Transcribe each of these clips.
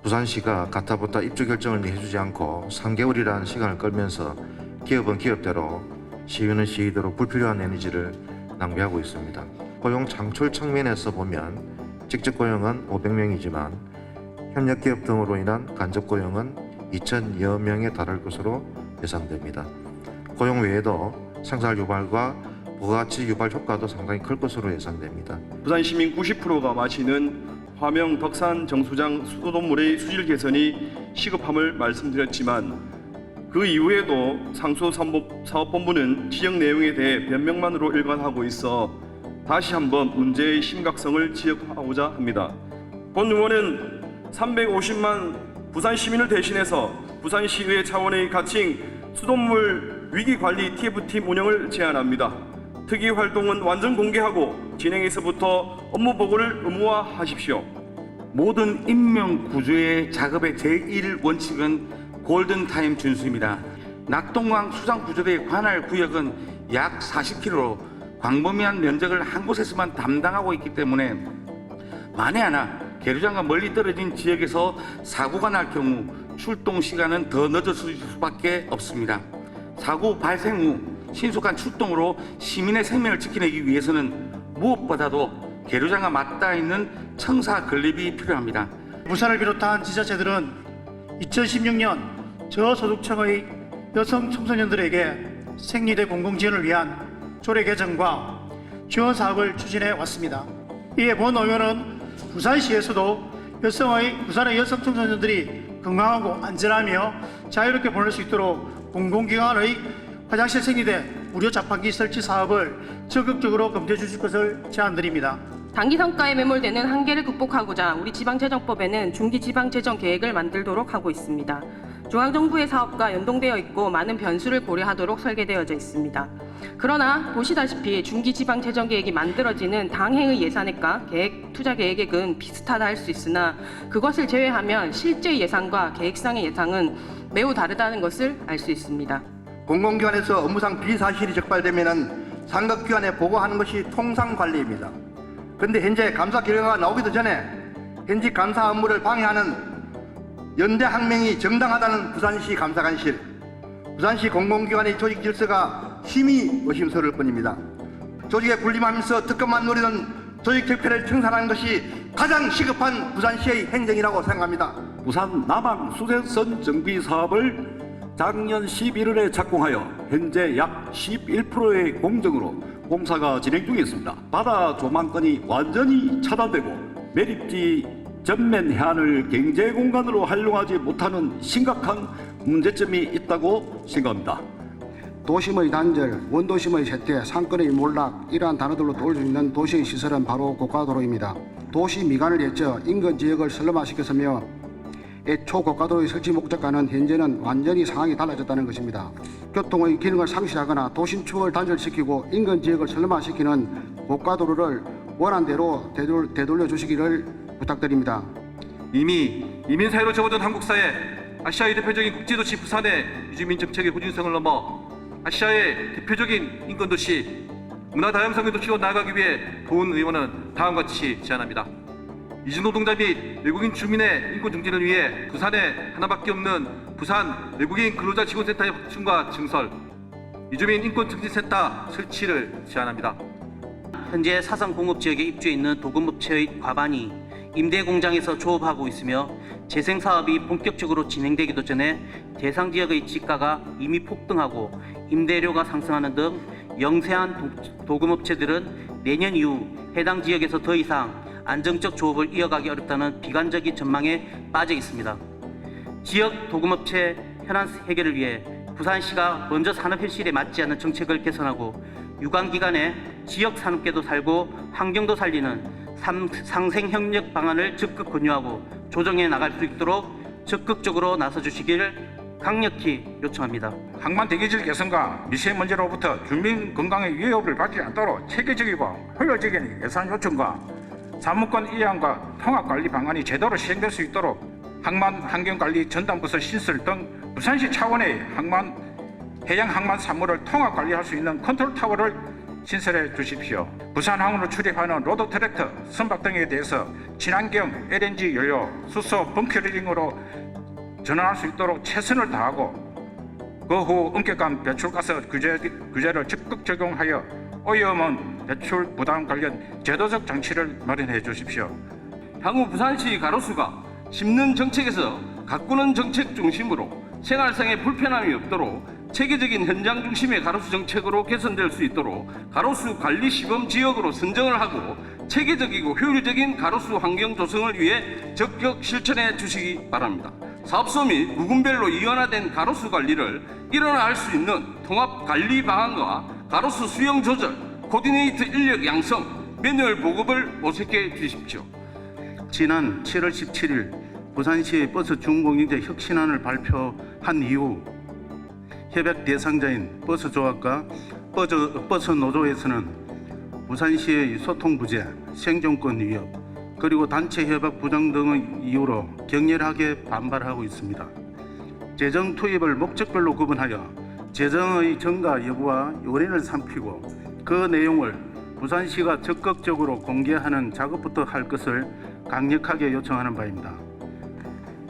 부산시가 가타부타 입주 결정을 해주지 않고 3개월이라는 시간을 끌면서 기업은 기업대로, 시위는 시위대로 불필요한 에너지를 낭비하고 있습니다. 고용 창출 측면에서 보면 직접 고용은 500명이지만 협력 기업 등으로 인한 간접 고용은 2,000여 명에 달할 것으로 예상됩니다. 고용 외에도 생산 유발과 부가가치 유발 효과도 상당히 클 것으로 예상됩니다. 부산 시민 90%가 마시는 화명 덕산 정수장 수돗물의 수질 개선이 시급함을 말씀드렸지만 그 이후에도 상수 사업본부는 지적 내용에 대해 변명만으로 일관하고 있어 다시 한번 문제의 심각성을 지적하고자 합니다. 본 의원은 350만 부산 시민을 대신해서 부산시의회 차원의 가칭 수돗물 위기관리 TF팀 운영을 제안합니다. 특이 활동은 완전 공개하고 진행에서부터 업무 보고를 의무화하십시오. 모든 인명 구조의 작업의 제1원칙은 골든타임 준수입니다. 낙동강 수상구조대의 관할 구역은 약 40km로 광범위한 면적을 한 곳에서만 담당하고 있기 때문에 만에 하나 계류장과 멀리 떨어진 지역에서 사고가 날 경우 출동 시간은 더 늦어질 수밖에 없습니다. 사고 발생 후 신속한 출동으로 시민의 생명을 지키기 위해서는 무엇보다도 계류장과 맞닿아 있는 청사 건립이 필요합니다. 부산을 비롯한 지자체들은 2016년 저소득층의 여성 청소년들에게 생리대 공공지원을 위한 조례 개정과 지원 사업을 추진해 왔습니다. 이에 본 의원은 부산시에서도 부산의 여성 청소년들이 건강하고 안전하며 자유롭게 보낼 수 있도록 공공기관의 화장실 생리대 무료 자판기 설치 사업을 적극적으로 검토해 주실 것을 제안드립니다. 단기 성과에 매몰되는 한계를 극복하고자 우리 지방재정법에는 중기 지방재정 계획을 만들도록 하고 있습니다. 중앙정부의 사업과 연동되어 있고 많은 변수를 고려하도록 설계되어져 있습니다. 그러나 보시다시피 중기 지방재정 계획이 만들어지는 당해의 예산액과 투자 계획액은 비슷하다 할 수 있으나 그것을 제외하면 실제 예산과 계획상의 예상은 매우 다르다는 것을 알 수 있습니다. 공공기관에서 업무상 비사실이 적발되면 상급기관에 보고하는 것이 통상관리입니다. 그런데 현재 감사 결과가 나오기도 전에 현직 감사 업무를 방해하는 연대 항명이 정당하다는 부산시 감사관실, 부산시 공공기관의 조직 질서가 심히 의심스러울 뿐입니다. 조직에 군림하면서 특권만 누리는 조직 적폐를 청산하는 것이 가장 시급한 부산시의 행정이라고 생각합니다. 부산 남항 수색선 정비 사업을 작년 11월에 착공하여 현재 약 11%의 공정으로 공사가 진행 중에 있습니다. 바다 조망권이 완전히 차단되고 매립지 전면 해안을 경제 공간으로 활용하지 못하는 심각한 문제점이 있다고 생각합니다. 도심의 단절, 원도심의 쇠퇴, 상권의 몰락 이러한 단어들로 떠올 수 있는 도시의 시설은 바로 고가도로입니다. 도시 미관을 예쳐 인근 지역을 슬럼화시켰으며 애초 고가도로의 설치 목적과는 현재는 완전히 상황이 달라졌다는 것입니다. 교통의 기능을 상실하거나 도심 축을 단절시키고 인근 지역을 슬럼화시키는 고가도로를 원안대로 되돌려 주시기를 부탁드립니다. 이미 이민 사회로 접어든 한국 사회, 아시아의 대표적인 국제도시 부산의 이주민 정책의 호진성을 넘어 아시아의 대표적인 인권도시, 문화다양성의 도시로 나아가기 위해 도훈 의원은 다음과 같이 제안합니다. 이주노동자 및 외국인 주민의 인권 증진을 위해 부산에 하나밖에 없는 부산 외국인 근로자 지원센터의 확충과 증설, 이주민 인권 증진센터 설치를 제안합니다. 현재 사상공업지역에 입주해 있는 도금업체의 과반이 임대 공장에서 조업하고 있으며 재생사업이 본격적으로 진행되기도 전에 대상 지역의 지가가 이미 폭등하고 임대료가 상승하는 등 영세한 도금업체들은 내년 이후 해당 지역에서 더 이상 안정적 조업을 이어가기 어렵다는 비관적인 전망에 빠져 있습니다. 지역 도금업체 현안 해결을 위해 부산시가 먼저 산업 현실에 맞지 않는 정책을 개선하고 유관기관에 지역 산업계도 살고 환경도 살리는 상생협력 방안을 적극 권유하고 조정해 나갈 수 있도록 적극적으로 나서주시기를 강력히 요청합니다. 항만 대기질 개선과 미세먼지로부터 주민 건강에 위협을 받지 않도록 체계적이고 효율적인 예산 요청과 사무권 이양과 통합관리 방안이 제대로 시행될 수 있도록 항만 환경관리 전담부서 신설 등 부산시 차원의 해양 항만 사무를 통합관리할 수 있는 컨트롤타워를 신설해 주십시오. 부산항으로 출입하는 로드트랙터, 선박 등에 대해서 친환경 LNG 연료, 수소, 벙커링으로 전환할 수 있도록 최선을 다하고 그 후 엄격한 배출가스 규제를 적극 적용하여 오염원 배출 부담 관련 제도적 장치를 마련해 주십시오. 향후 부산시 가로수가 심는 정책에서 가꾸는 정책 중심으로 생활상의 불편함이 없도록 체계적인 현장 중심의 가로수 정책으로 개선될 수 있도록 가로수 관리 시범 지역으로 선정을 하고 체계적이고 효율적인 가로수 환경 조성을 위해 적극 실천해 주시기 바랍니다. 사업소 및 구군별로 이원화된 가로수 관리를 일원화 할 수 있는 통합 관리 방안과 가로수 수용 조절, 코디네이트 인력 양성, 매뉴얼 보급을 모색해 주십시오. 지난 7월 17일 부산시의 버스 중공영제 혁신안을 발표한 이후 협약 대상자인 버스조합과 버스 노조에서는 부산시의 소통 부재, 생존권 위협, 그리고 단체 협약 부정 등의 이유로 격렬하게 반발하고 있습니다. 재정 투입을 목적별로 구분하여 재정의 증가 여부와 요인을 살피고 그 내용을 부산시가 적극적으로 공개하는 작업부터 할 것을 강력하게 요청하는 바입니다.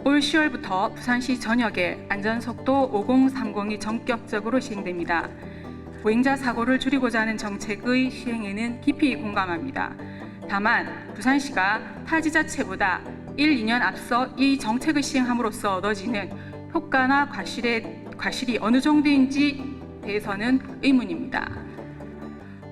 올 10월부터 부산시 전역에 안전속도 5030이 전격적으로 시행됩니다. 보행자 사고를 줄이고자 하는 정책의 시행에는 깊이 공감합니다. 다만 부산시가 타 지자체보다 1, 2년 앞서 이 정책을 시행함으로써 얻어지는 효과나 과실이 어느 정도인지 대해서는 의문입니다.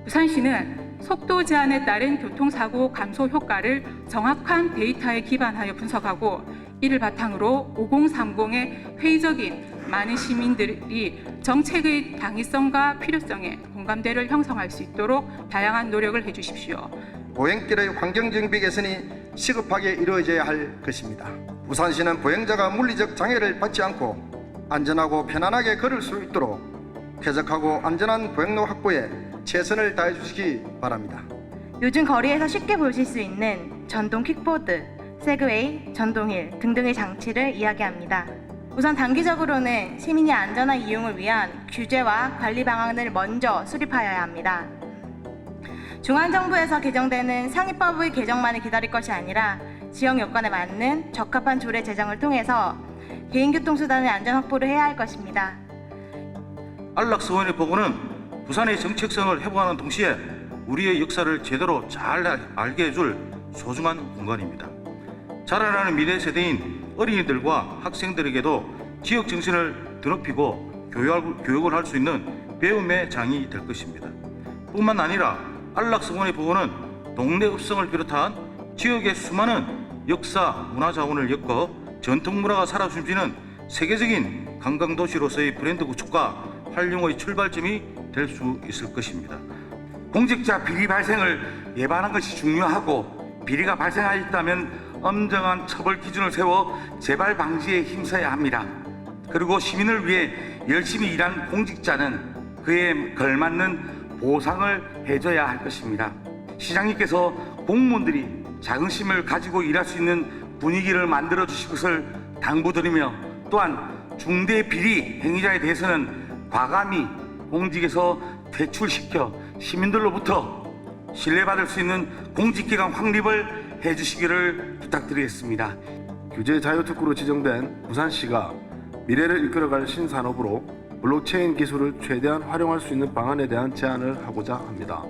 부산시는 속도 제한에 따른 교통사고 감소 효과를 정확한 데이터에 기반하여 분석하고 이를 바탕으로 5030의 회의적인 많은 시민들이 정책의 당위성과 필요성에 공감대를 형성할 수 있도록 다양한 노력을 해주십시오. 보행길의 환경정비 개선이 시급하게 이루어져야 할 것입니다. 부산시는 보행자가 물리적 장애를 받지 않고 안전하고 편안하게 걸을 수 있도록 쾌적하고 안전한 보행로 확보에 최선을 다해 주시기 바랍니다. 요즘 거리에서 쉽게 보실 수 있는 전동 킥보드, 세그웨이, 전동휠 등등의 장치를 이야기합니다. 우선 단기적으로는 시민의 안전한 이용을 위한 규제와 관리 방안을 먼저 수립하여야 합니다. 중앙정부에서 개정되는 상위법의 개정만을 기다릴 것이 아니라 지역 여건에 맞는 적합한 조례 제정을 통해서 개인교통수단의 안전 확보를 해야 할 것입니다. 안락서원의 보고는 부산의 정책성을 회복하는 동시에 우리의 역사를 제대로 잘 알게 해줄 소중한 공간입니다. 자라나는 미래 세대인 어린이들과 학생들에게도 지역 정신을 드높이고 교육을 할 수 있는 배움의 장이 될 것입니다. 뿐만 아니라 안락서원의 보고는 동네 읍성을 비롯한 지역의 수많은 역사, 문화 자원을 엮어 전통문화가 살아 숨쉬는 세계적인 관광도시로서의 브랜드 구축과 활용의 출발점이 될 수 있을 것입니다. 공직자 비리 발생을 예방하는 것이 중요하고 비리가 발생하였다면 엄정한 처벌 기준을 세워 재발 방지에 힘써야 합니다. 그리고 시민을 위해 열심히 일한 공직자는 그에 걸맞는 보상을 해줘야 할 것입니다. 시장님께서 공무원들이 자긍심을 가지고 일할 수 있는 분위기를 만들어 주실 것을 당부드리며 또한 중대 비리 행위자에 대해서는 과감히 공직에서 퇴출시켜 시민들로부터 신뢰받을 수 있는 공직기관 확립을 해주시기를 부탁드리겠습니다. 규제 자유특구로 지정된 부산시가 미래를 이끌어갈 신산업으로 블록체인 기술을 최대한 활용할 수 있는 방안에 대한 제안을 하고자 합니다.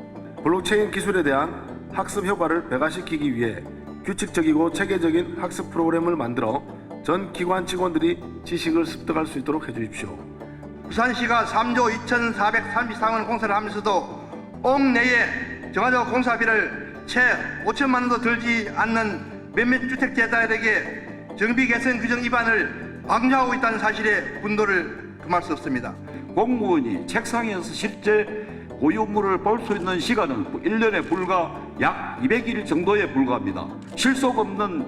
블록체인 기술에 대한 학습 효과를 배가시키기 위해 규칙적이고 체계적인 학습 프로그램을 만들어 전 기관 직원들이 지식을 습득할 수 있도록 해주십시오. 부산시가 3조 2,433원 공사를 하면서도 옥내에 정화조 공사비를 채 5천만 원도 들지 않는 몇몇 주택재단에게 정비 개선 규정 위반을 방조하고 있다는 사실에 분노를 금할 수 없습니다. 공무원이 책상에서 실제 고유물을 볼 수 있는 시간은 1년에 불과 약 200일 정도에 불과합니다. 실속 없는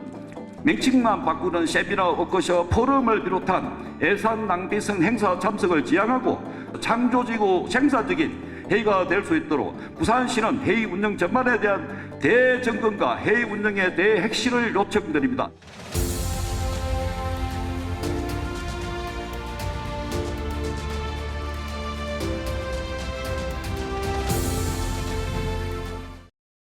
명칭만 바꾸는 세미나 워크숍 포럼을 비롯한 예산 낭비성 행사 참석을 지양하고 창조적이고 생산적인 회의가 될 수 있도록 부산시는 회의 운영 전반에 대한 대점검과 회의 운영에 대해 핵심을 요청드립니다.